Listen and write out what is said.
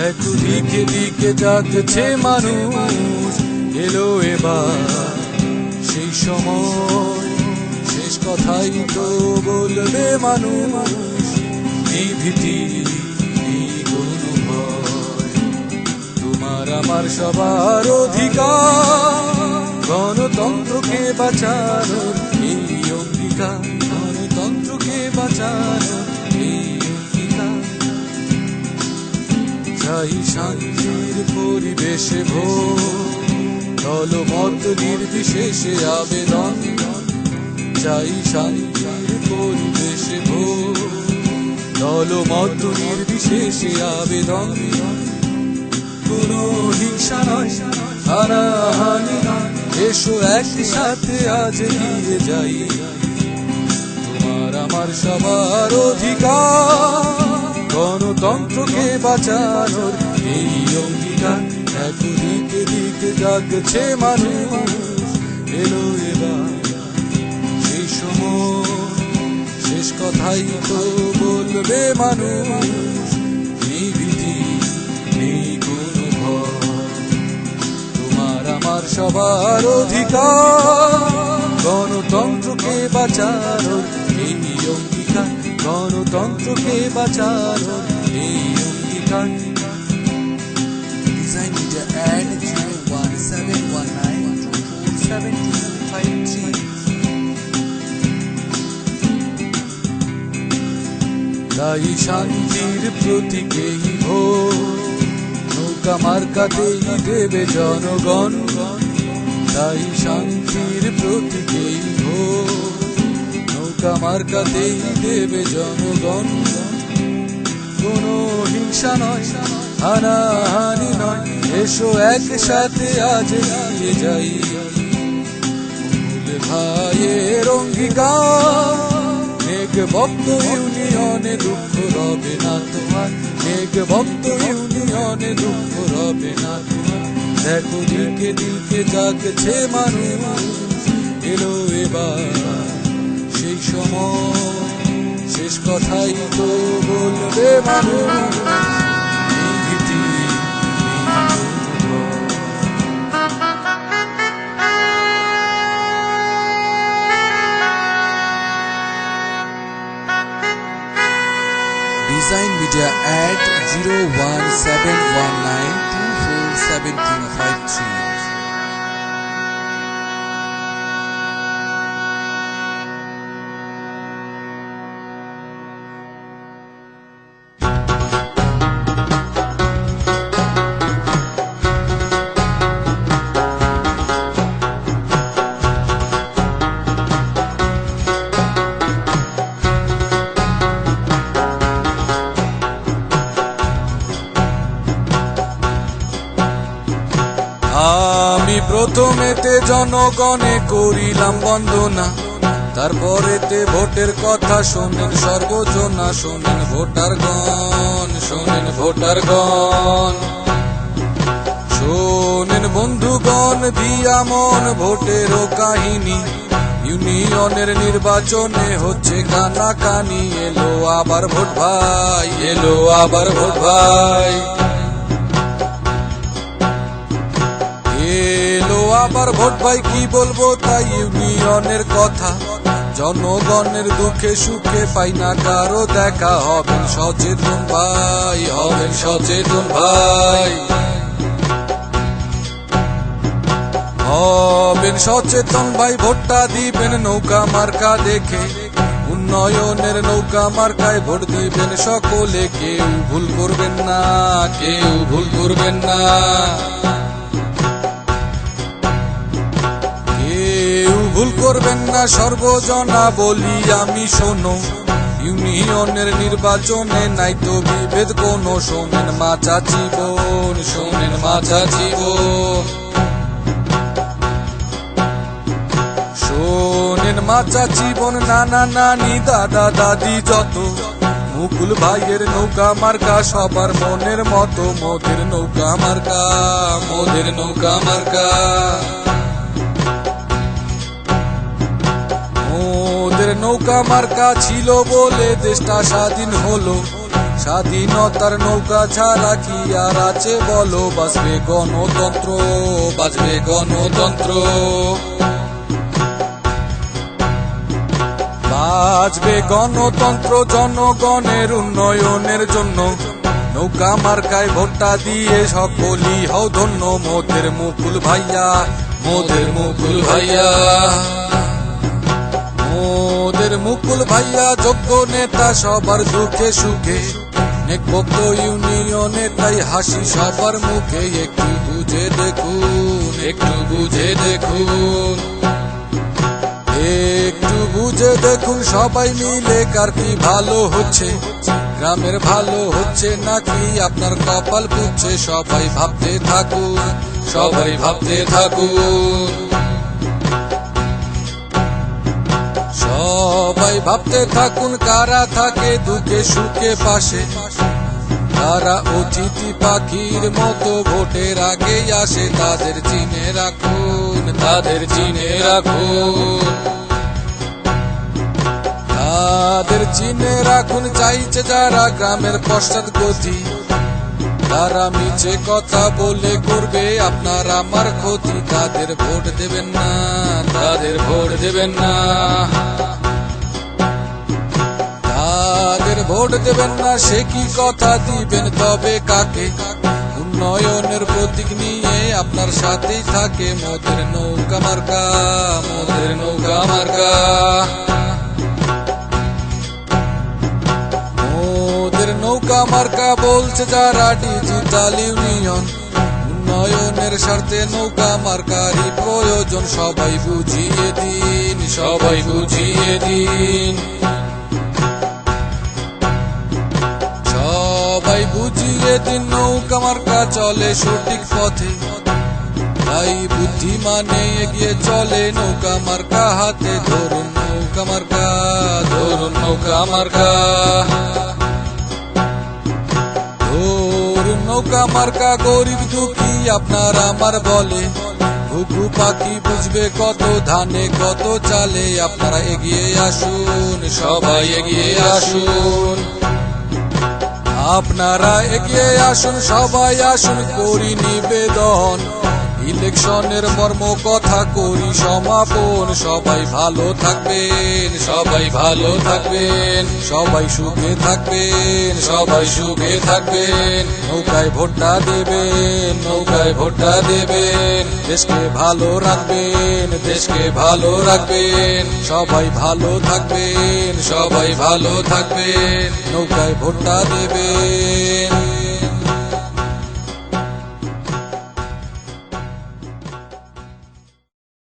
একটু দিকে দিকে জাগছে মানুষ, এলো এবার সেই সময়, শেষ কথাই তো বলবে মানুষ। এই ভীতি এই কোনো ভয়, তোমার আমার সবার অধিকার, গণতন্ত্রকে বাঁচানোর এই অঙ্গীকার, গণতন্ত্রকে বাঁচানোর এই অঙ্গীকার। চাই শান্তির পরিবেশে ভোট, দলমত নির্বিশেষে আবেদন। চাই শান্তির পরিবেশে ভোট, দলমত নির্বিশেষে আবেদন। কোনো হিংসা নয়, হানাহানি নয়, এসো একসাথে আজ এগিয়ে যাই। তোমার আমার সবার অধিকার, গণতন্ত্রকে বাঁচানোর এই অঙ্গীকার। এক দিকে দিকে জাগছে মানুষ, এলো এবার সেই সময়, শেষ কথাই তো বলবে মানুষ। এই ভীতি নেই কোনো ভয়, তোমার আমার সবার অধিকার, গণতন্ত্রকে বাঁচানোর এই অঙ্গীকার, গণতন্ত্রকে বাঁচানোর এই অঙ্গীকার। Design Media Ad 01719247253। তাই শান্তির প্রতীকেই ভোট, নৌকা মার্কাতেই দেবে জনগণ। তাই শান্তির প্রতীকেই ভোট, নৌকা মার্কাতেই দেবে জনগণ। কোনো হিংসা নয়, হানাহানি নয়, এসো একসাথে আজ এগিয়ে যাই। মূল ভাইয়ের অঙ্গীকার, মেঘভক্ত ইউনিয়নে দুঃখ রবে না তোমার, মেঘভক্ত ইউনিয়নে দুঃখ রবে না তোমার। দেখো দিকে দিকে জাগছে মানুষ, এলো এবার সেই সময়, শেষ কথাই তো বলবে মানুষ। এই ভীতি Design Media Ad 01719247253। আমি প্রথমেতে জনগণে করিলাম বন্দনা, তারপরেতে ভোটের কথা শোনেন সর্বজনা। শোনেন ভোটারগণ, শোনেন ভোটারগণ, শোনেন বন্ধুগণ, দিয়া মন ভোটেরও কাহিনী। ইউনিয়নের নির্বাচনে হচ্ছে কানাকানি, এলো আবার ভোট ভাই, এলো আবার ভোট ভাই, এলো আবার ভোট ভাই। কি বলবো তাই ইউনিয়নের কথা, জনগণের দুঃখে সুখে পাই না কারো দেখা। হবেন সচেতন ভাই, হবেন সচেতন ভাই, হবেন সচেতন ভাই। ভোটটা দিবেন নৌকা মার্কা দেখে, উন্নয়নের নৌকা মার্কায় ভোট দিবেন সকলে। কেউ ভুল করবেন না, কেউ ভুল করবেন না, ভুল করবেন না। সর্বজনা বলি আমি শোনো, ইউনিয়নের নির্বাচনে নাই তো বিভেদ কোনো। শোনেন মা চাচি বোন, শোনেন মা চাচি বোন, শোনেন মা চাচি বোন, নানা নানি দাদা দাদি যত। মুকুল ভাইয়ের নৌকা মার্কা সবার মনের মতো, মোদের নৌকা মার্কা, মোদের নৌকা মার্কা। নৌকা মার্কা ছিল বলে দেশটা স্বাধীন হলো, স্বাধীনতার নৌকা ছাড়া কি আর আছে বলো, বাঁচবে গণতন্ত্র, বাঁচবে গণতন্ত্র, বাঁচবে গণতন্ত্র জনগণের উন্নয়নের জন্য। নৌকা মার্কায় ভোটটা দিয়ে সকলই হও ধন্য। মোদের মুকুল ভাইয়া, মোদের মুকুল ভাইয়া, মোদের মুকুল ভাইয়া যোগ্য নেতা সবার দুঃখে সুখে। নেকভক্ত ইউনিয়নে তাই হাসি সবার মুখে। একটু বুঝে দেখুন, একটু বুঝে দেখুন, একটু বুঝে দেখুন সবাই মিলে কার কি ভালো হচ্ছে। গ্রামের ভালো হচ্ছে নাকি আপনার কপাল পুড়ছে। সবাই ভাবতে থাকুন, সবাই ভাবতে থাকুন, সবাই ভাবতে থাকুন কারা থাকে দুঃখে সুখে পাশে। তারা অতিথি পাখির মতো ভোটের আগেই আসে। তাদের চিনে রাখুন, তাদের চিনে রাখুন, তাদের চিনে রাখুন। চাইছে যারা গ্রামের পশ্চাৎগতি, তারা মিছে কথা বলে করবে আপনার আমার ক্ষতি। তাদের ভোট দেবেন না, তাদের ভোট দেবেন না, তাদের ভোট দেবেন না। সে কি কথা দিবেন তবে কাকে? উন্নয়নের প্রতীক নিয়ে আপনার সাথেই থাকে মোদের নৌকা মার্কা, মোদের নৌকা মার্কা, মোদের নৌকা মার্কা বলছে যারা ডিজিটাল ইউনিয়ন। উন্নয়নের স্বার্থে নৌকা মার্কারই প্রয়োজন। সবাই বুঝিয়ে দিন, সবাই বুঝিয়ে দিন, সবাই বুঝিয়ে দিন। নৌকা মার্কা চলে সঠিক পথে, তাই বুদ্ধিমানে এগিয়ে চলে। নৌকা মার্কা হাতে ধরুন, নৌকা মার্কা ধরুন, নৌকা মার্কা ধরুন, নৌকা মার্কা। গরিব দুঃখী আপনার আমার বলে, ঘুঘু পাখি বুঝবে কত ধানে কত চালে। আপনারা এগিয়ে আসুন, সবাই এগিয়ে আসুন, আপনারা এগিয়ে আসুন, সবাই আসুন। করি নিবেদন, ইলেকশনের মর্ম কথা করি সমাপন। সবাই ভালো থাকবেন, সবাই ভালো থাকবেন, সবাই সুখে থাকবেন, সবাই সুখে থাকবেন। নৌকায় ভোটটা দেবেন, নৌকায় ভোটটা দেবেন। দেশকে ভালো রাখবেন, দেশকে ভালো রাখবেন। সবাই ভালো থাকবেন, সবাই ভালো থাকবেন। নৌকায় ভোটটা দেবেন,